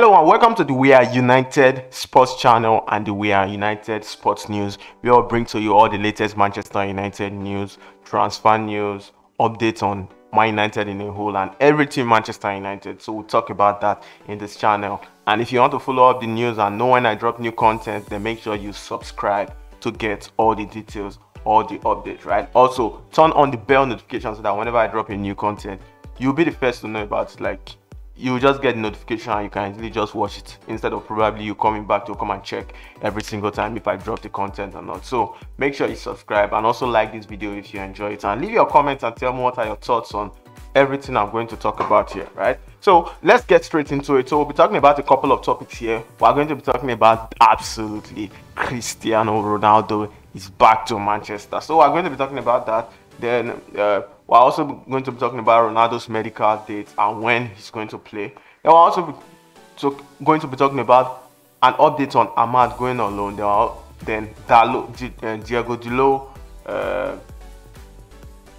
Hello and welcome to the We Are United Sports channel and the We Are United Sports News. We all bring to you all the latest Manchester United news, transfer news, updates on Man United in a whole and everything Manchester United. So we'll talk about that in this channel. And if you want to follow up the news and know when I drop new content, then make sure you subscribe to get all the details, all the updates, right? Also, turn on the bell notification so that whenever I drop a new content, you'll be the first to know about it. Like, you just get the notification and you can easily just watch it instead of probably you coming back to come and check every single time if I drop the content or not. So make sure you subscribe and also like this video if you enjoy it, and leave your comments and tell me what are your thoughts on everything I'm going to talk about here, right? So let's get straight into it. So we'll be talking about a couple of topics here. We're going to be talking about absolutely Cristiano Ronaldo is back to Manchester. So we're going to be talking about that. Then we're also going to be talking about Ronaldo's medical date and when he's going to play. Then we're also going to be talking about an update on Amad going on loan. Then Dalot, Diego Dalot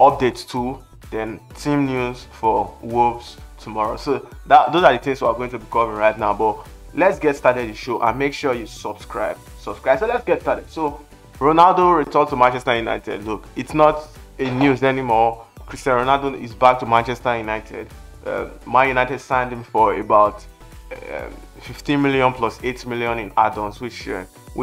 updates too. Then team news for Wolves tomorrow. So those are the things we're going to be covering right now. But let's get started the show and make sure you subscribe. So let's get started. So Ronaldo returned to Manchester United. Look, it's not a news anymore. Cristiano Ronaldo is back to Manchester United. Man United signed him for about 15 million plus 8 million in add-ons, which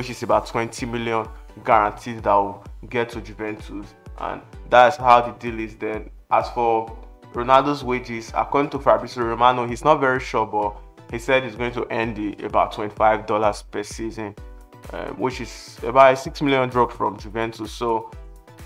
is about 20 million guaranteed that will get to Juventus, and that's how the deal is. Then as for Ronaldo's wages, according to Fabrizio Romano, he's not very sure, but he said he's going to earn about $25 per season, which is about a 6 million drop from Juventus. So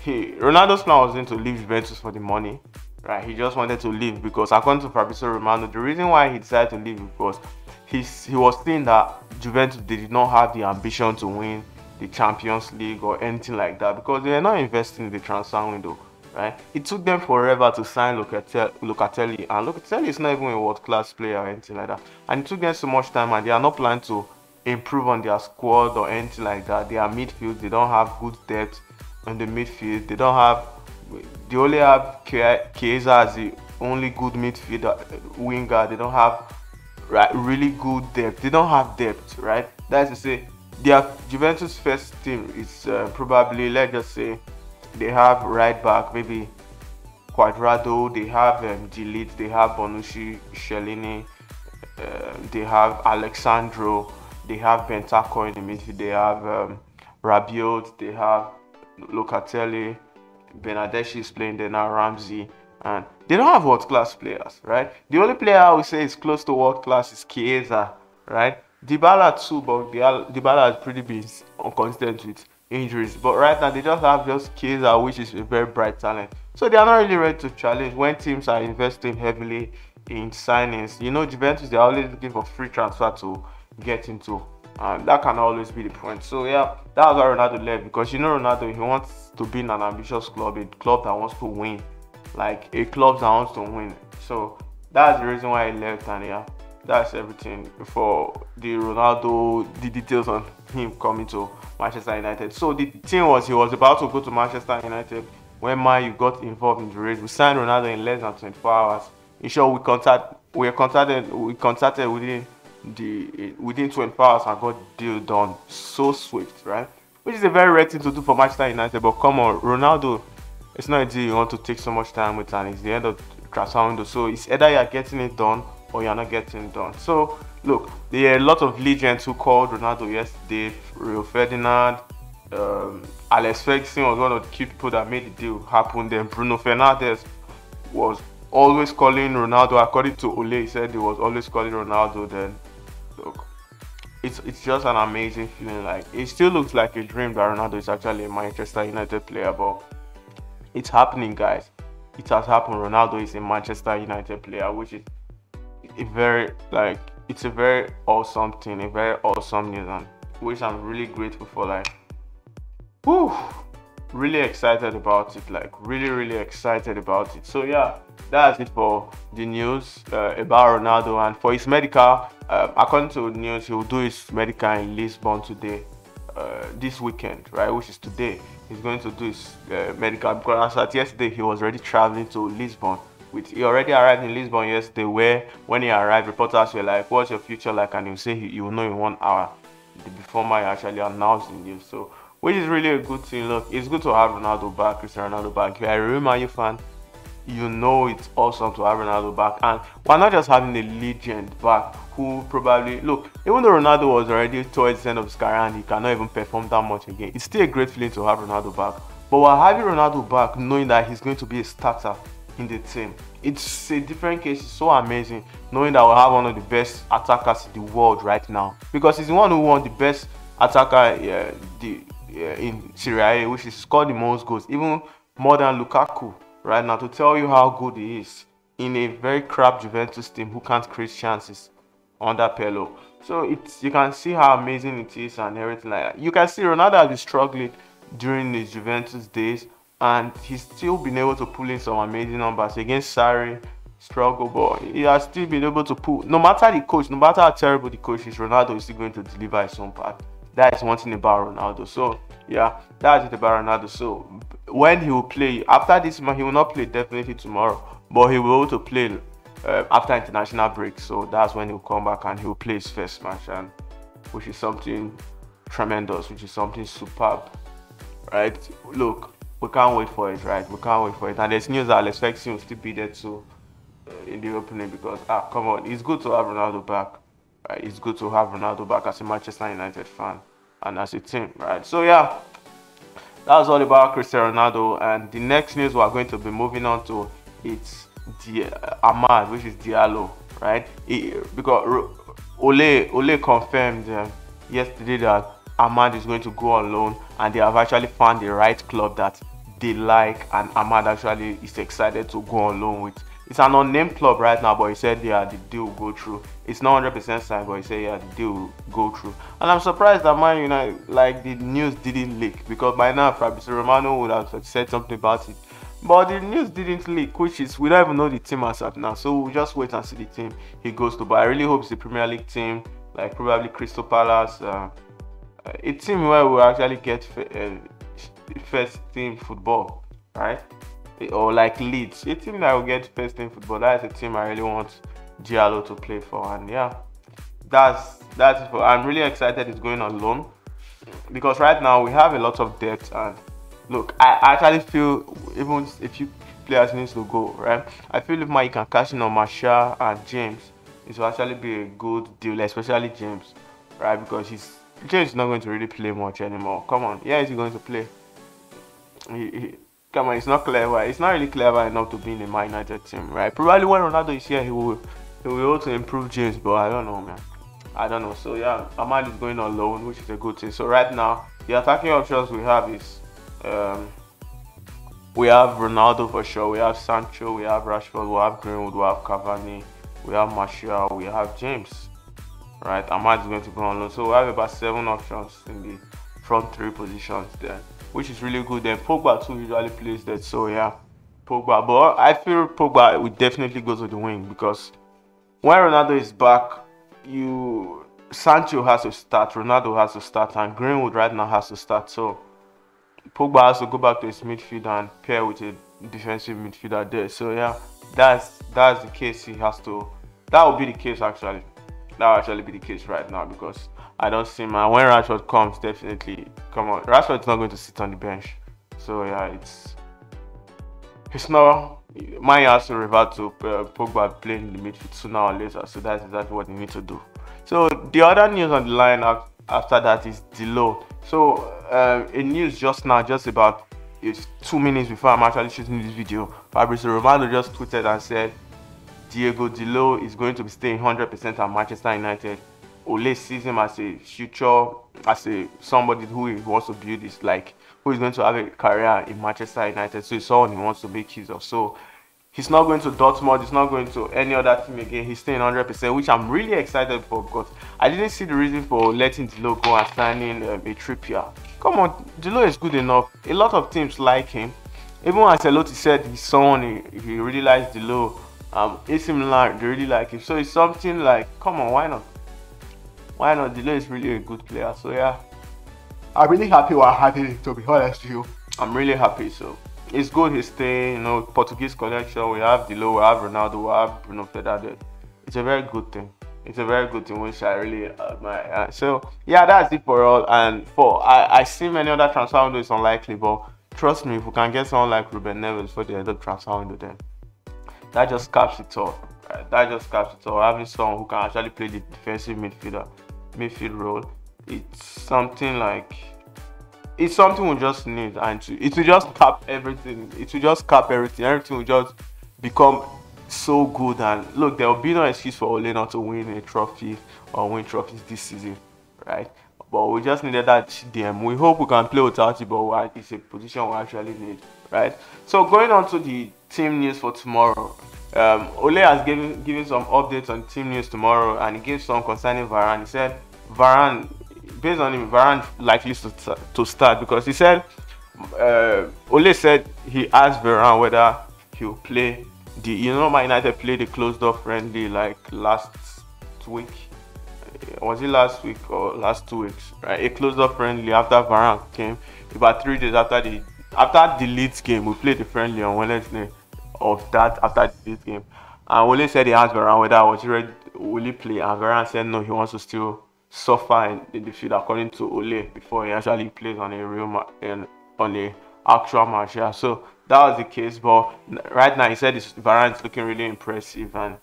Ronaldo's plan wasn't to leave Juventus for the money, right? He just wanted to leave because, according to Fabrizio Romano, the reason why he decided to leave was he was seeing that Juventus did not have the ambition to win the Champions League or anything like that because they are not investing in the transfer window, right? It took them forever to sign Locatelli, and Locatelli is not even a world-class player or anything like that. And it took them so much time, and they are not planning to improve on their squad or anything like that. Their midfield, they don't have good depth in the midfield. They only have Chiesa as the only good midfielder winger. They don't have really good depth. They don't have depth, right? That's to say, their Juventus first team is probably, let's just say, they have right back maybe Cuadrado, they have Dalot, they have Bonucci, Chiellini, they have Alexandro, they have Bentancur in the midfield, they have Rabiot, they have Locatelli, Bernardeschi is playing there now, Ramsey, and they don't have world-class players, right? The only player I would say is close to world-class is Chiesa, right? Dybala too, but Dybala has pretty been inconsistent with injuries. But right now they just have Chiesa, which is a very bright talent. So they are not really ready to challenge when teams are investing heavily in signings. You know, Juventus, they're always looking for free transfer to get into. That can always be the point. So yeah, that was why Ronaldo left, because you know Ronaldo, he wants to be in an ambitious club, a club that wants to win, like a club that wants to win. So that's the reason why he left, and yeah, that's everything for the Ronaldo, the details on him coming to Manchester United. So the thing was, he was about to go to Manchester United when Man U got involved in the race. We signed Ronaldo in less than 24 hours. In short, we contacted within 24 hours and got the deal done so swift, right? Which is a very rare thing to do for Manchester United. But come on, Ronaldo, it's not a deal you want to take so much time with, and it's the end of the transfer window. So it's either you're getting it done or you're not getting it done. So look, there are a lot of legends who called Ronaldo yesterday. Rio Ferdinand, Alex Ferguson was one of the key people that made the deal happen. Then Bruno Fernandes was always calling Ronaldo. According to Ole, he said he was always calling Ronaldo. Then look, it's just an amazing feeling. Like, it still looks like a dream that Ronaldo is actually a Manchester United player, but it's happening, guys. It has happened. Ronaldo is a Manchester United player, which is it's a very awesome thing, a very awesome news, and which I'm really grateful for. Like, whew, really excited about it. Like, really excited about it. So yeah, that's it for the news about Ronaldo. And for his medical, according to the news, he will do his medical in Lisbon today, this weekend, right, which is today. He's going to do his medical, because as at yesterday he was already traveling to Lisbon He already arrived in Lisbon yesterday, where when he arrived, reporters were like, "What's your future like?" And he'll say you will know in 1 hour before my actually announced the news. So, which is really a good thing. Look, it's good to have Ronaldo back, Cristiano Ronaldo back. If you're a Real Man U fan, you know it's awesome to have Ronaldo back. And we're not just having a legend back who probably, look, even though Ronaldo was already towards the end of his career and he cannot even perform that much again, it's still a great feeling to have Ronaldo back. But we're having Ronaldo back knowing that he's going to be a starter in the team. It's a different case. It's so amazing knowing that we'll have one of the best attackers in the world right now, because he's the one who won the best attacker in Serie A, which is scored the most goals, even more than Lukaku right now, to tell you how good he is in a very crap Juventus team who can't create chances under Pirlo. So you can see how amazing it is and everything like that. You can see Ronaldo has been struggling during his Juventus days, and he's still been able to pull in some amazing numbers against Sarri. Struggle, but he has still been able to pull. No matter the coach, no matter how terrible the coach is, Ronaldo is still going to deliver his own part. That is one thing about Ronaldo. So yeah, that's it about Ronaldo. So when he will play after this match, he will not play definitely tomorrow, but he will also play after international break. So that's when he'll come back and he'll play his first match, and which is something tremendous, which is something superb, right? Look, we can't wait for it, right? We can't wait for it. And there's news that Alex Ferguson will still be there too in the opening, because come on, it's good to have Ronaldo back, right? It's good to have Ronaldo back as a Manchester United fan and as a team, right? So yeah, that was all about Cristiano Ronaldo. And the next news we're going to be moving on to, it's Amad, which is Diallo, right? Because Ole confirmed yesterday that Amad is going to go on loan, and they have actually found the right club that they like, and Amad actually is excited to go on loan with. It's an unnamed club right now, but he said the deal will go through. It's not 100% signed, but he said the deal will go through. And I'm surprised that Man United, like, the news didn't leak, because by now Fabrizio Romano would have said something about it. But the news didn't leak, which is, we don't even know the team as of now. So we'll just wait and see the team he goes to. But I really hope it's the Premier League team, like probably Crystal Palace, a team where we actually get first team football, right? Or like Leeds, a team that will get first team football. That is a team I really want Diallo to play for. And yeah, that's it for. I'm really excited it's going on loan, because right now we have a lot of debt. And look, I actually feel even if you players needs to go, right? I feel if you can cash in on Martial and James, it will actually be a good deal, especially James, right? Because James is not going to really play much anymore. Come on, yeah, is he going to play? Come on, it's not clever. It's not really clever enough to be in a Man United team, right? Probably when Ronaldo is here, he will also improve James, but I don't know, man. I don't know. So yeah, Amad is going on loan, which is a good thing. So right now, the attacking options we have is we have Ronaldo for sure, we have Sancho, we have Rashford, we have Greenwood, we have Cavani, we have Martial, we have James, right? Amad is going to go on loan. So we have about 7 options in the front 3 positions there, which is really good. Then Pogba too usually plays that, so yeah, Pogba. But I feel Pogba would definitely go to the wing, because when Ronaldo is back, Sancho has to start, Ronaldo has to start, and Greenwood right now has to start. So Pogba has to go back to his midfield and pair with a defensive midfielder there. So yeah, that's the case. He has to. That will be the case actually. That will actually be the case right now, because I don't see, man. When Rashford comes, definitely, come on. Rashford's not going to sit on the bench. So yeah, it's not. Man has to revert to Pogba playing in the midfield sooner or later. So that's exactly what they need to do. So the other news on the line after that is Dalot. So in news just now, just about 2 minutes before I'm actually shooting this video, Fabrizio Romano just tweeted and said Diego Dalot is going to be staying 100% at Manchester United. Ole sees him as a future, as somebody who he wants to build his, like, who is going to have a career in Manchester United. So it's someone he wants to make use of. So he's not going to Dortmund, he's not going to any other team again. He's staying 100%, which I'm really excited for, because I didn't see the reason for letting Dalot go and signing a Trippier. Come on, Dalot is good enough. A lot of teams like him. Even Ancelotti said he's someone he really likes Dalot. AC Milan, they really like him. So it's something like, come on, why not? Why not? Dalot is really a good player. So yeah, I'm really happy what happened, to be honest with you. I'm really happy. So it's good he's staying. You know, Portuguese connection. We have Dalot, we have Ronaldo, we have Bruno Fernandes. It's a very good thing. It's a very good thing, which I really admire. So yeah, that's it for all. And for I see many other transfer windows is unlikely, but trust me, if we can get someone like Ruben Neves before the end of the transfer window, then that just caps it all. Right? That just caps it all. Having someone who can actually play the defensive midfield role, it's something like it's something we just need, and it will just cap everything. It will just cap everything. Everything will just become so good. And look, there will be no excuse for Ole not to win a trophy or win trophies this season, right? But we just needed that DM. We hope we can play without it, but it's a position we actually need, right? So going on to the team news for tomorrow. Ole has given some updates on team news tomorrow, and he gave some concerning Varane. He said Varane, based on him, Varane likely to start because he said Ole said he asked Varane whether he'll play Man United played the closed door friendly like last week. Was it last week or last 2 weeks? Right, a closed door friendly after Varane came. About 3 days after the Leeds game, we played the friendly on Wednesday of that after the Leeds game. And Ole said he asked Varane whether will he play, and Varane said no, he wants to still suffer in the field according to Ole before he actually plays on a actual match. Yeah, so that was the case. But right now he said Varane is looking really impressive and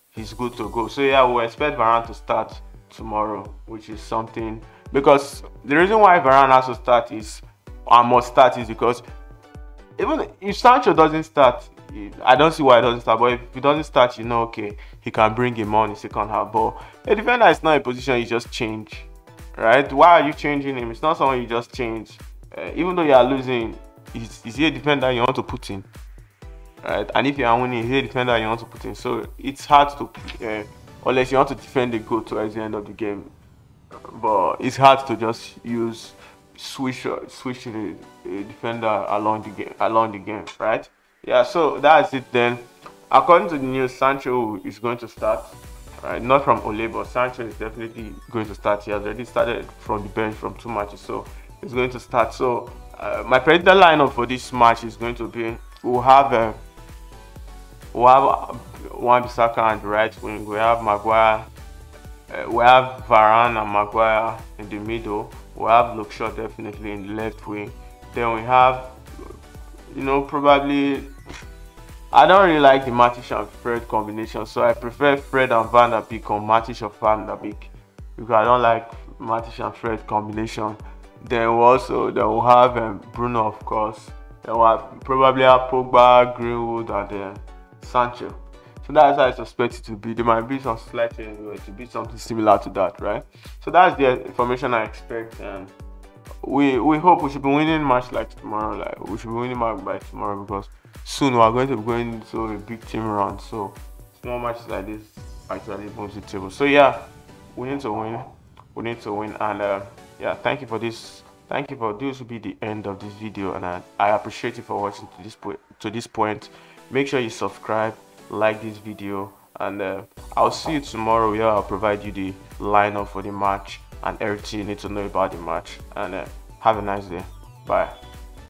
he's good to go. So yeah, we expect Varane to start tomorrow, which is something, because the reason why Varane has to start must start is because even if Sancho doesn't start, I don't see why he doesn't start. But if he doesn't start, okay, he can bring him on in the second half. But a defender is not a position you just change, right? Why are you changing him? It's not someone you just change. Even though you are losing, is he a defender you want to put in, right? And if you are winning, is he a defender you want to put in? So it's hard to, unless you want to defend the goal towards the end of the game. But it's hard to just switch a defender along the game, right? Yeah, so that's it then. According to the news, Sancho is going to start, right? Not from Ole, but Sancho is definitely going to start. He has already started from the bench from 2 matches, so he's going to start. So my predicted lineup for this match is going to be: we'll have Wan-Bissaka on the right wing. We have Maguire. We have Varane and Maguire in the middle. We have Luke Shaw definitely in the left wing. Then we have, probably, I don't really like the Matic and Fred combination, so I prefer Fred and Van der Beek or Matic or Van der Beek, because I don't like Matic and Fred combination. Then we'll have Bruno, of course. Then we'll probably have Pogba, Greenwood, and Sancho. So that's how I suspect it to be. There might be some slight changes to be something similar to that, right? So that's the information I expect, and we hope we should be winning match like tomorrow. Like we should be winning match by tomorrow, because soon we are going to be going into a big team run. So small matches like this actually moves the table. So yeah, we need to win. We need to win, and yeah, thank you for this. Thank you for this. Will be the end of this video, and I appreciate you for watching to this point. Make sure you subscribe, like this video, and I'll see you tomorrow where I'll provide you the lineup for the match and everything you need to know about the match. And have a nice day. Bye.